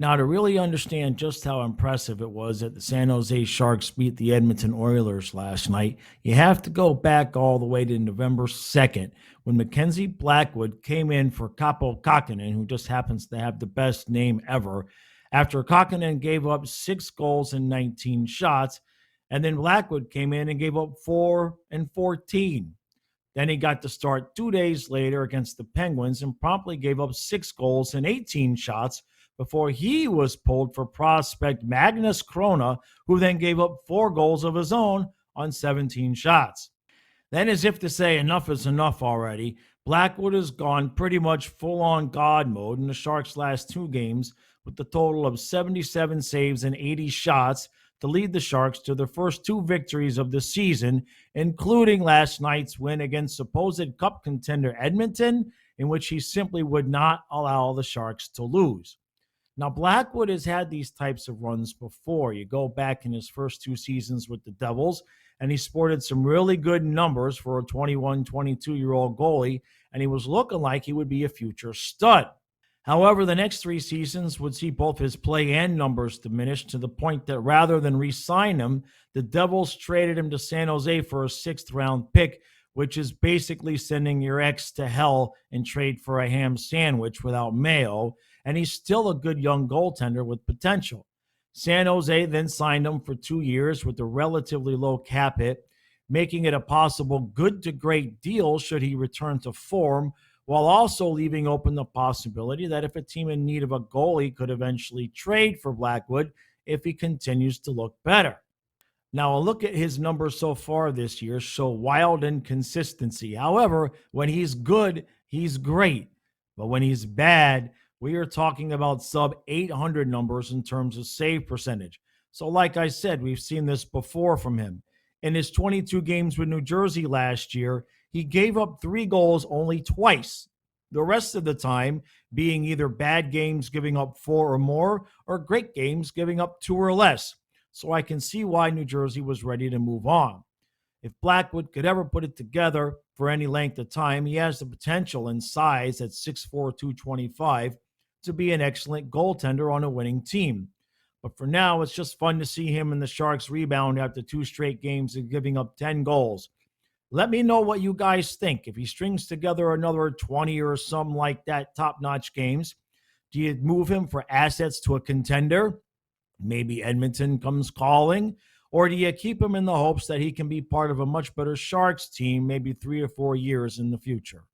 Now, to really understand just how impressive it was that the San Jose Sharks beat the Edmonton Oilers last night, you have to go back all the way to November 2nd when Mackenzie Blackwood came in for Capo Kakinen, who just happens to have the best name ever, after Kakinen gave up 6 goals and 19 shots. And then Blackwood came in and gave up 4 and 14. Then he got to start 2 days later against the Penguins and promptly gave up 6 goals and 18 shots before he was pulled for prospect Magnus Krona, who then gave up 4 goals of his own on 17 shots. Then, as if to say enough is enough already, Blackwood has gone pretty much full on God mode in the Sharks' last 2 games with a total of 77 saves and 80 shots to lead the Sharks to their first 2 victories of the season, including last night's win against supposed Cup contender Edmonton, in which he simply would not allow the Sharks to lose. Now, Blackwood has had these types of runs before. You go back in his first 2 seasons with the Devils, and he sported some really good numbers for a 21, 22-year-old goalie, and he was looking like he would be a future stud. However, the next 3 seasons would see both his play and numbers diminish to the point that rather than re-sign him, the Devils traded him to San Jose for a 6th-round pick, which is basically sending your ex to hell in trade for a ham sandwich without mayo, and he's still a good young goaltender with potential. San Jose then signed him for 2 years with a relatively low cap hit, making it a possible good to great deal should he return to form, while also leaving open the possibility that if a team in need of a goalie could eventually trade for Blackwood if he continues to look better. Now, a look at his numbers so far this year show wild inconsistency. However, when he's good, he's great. But when he's bad, we are talking about sub 800 numbers in terms of save percentage. So, like I said, we've seen this before from him. In his 22 games with New Jersey last year, he gave up 3 goals only twice. The rest of the time being either bad games giving up 4 or more, or great games giving up 2 or less. So I can see why New Jersey was ready to move on. If Blackwood could ever put it together for any length of time, he has the potential and size at 6'4", 225 to be an excellent goaltender on a winning team. But for now, it's just fun to see him and the Sharks rebound after 2 straight games of giving up 10 goals. Let me know what you guys think. If he strings together another 20 or something like that top-notch games, do you move him for assets to a contender? Maybe Edmonton comes calling, or do you keep him in the hopes that he can be part of a much better Sharks team maybe 3 or 4 years in the future?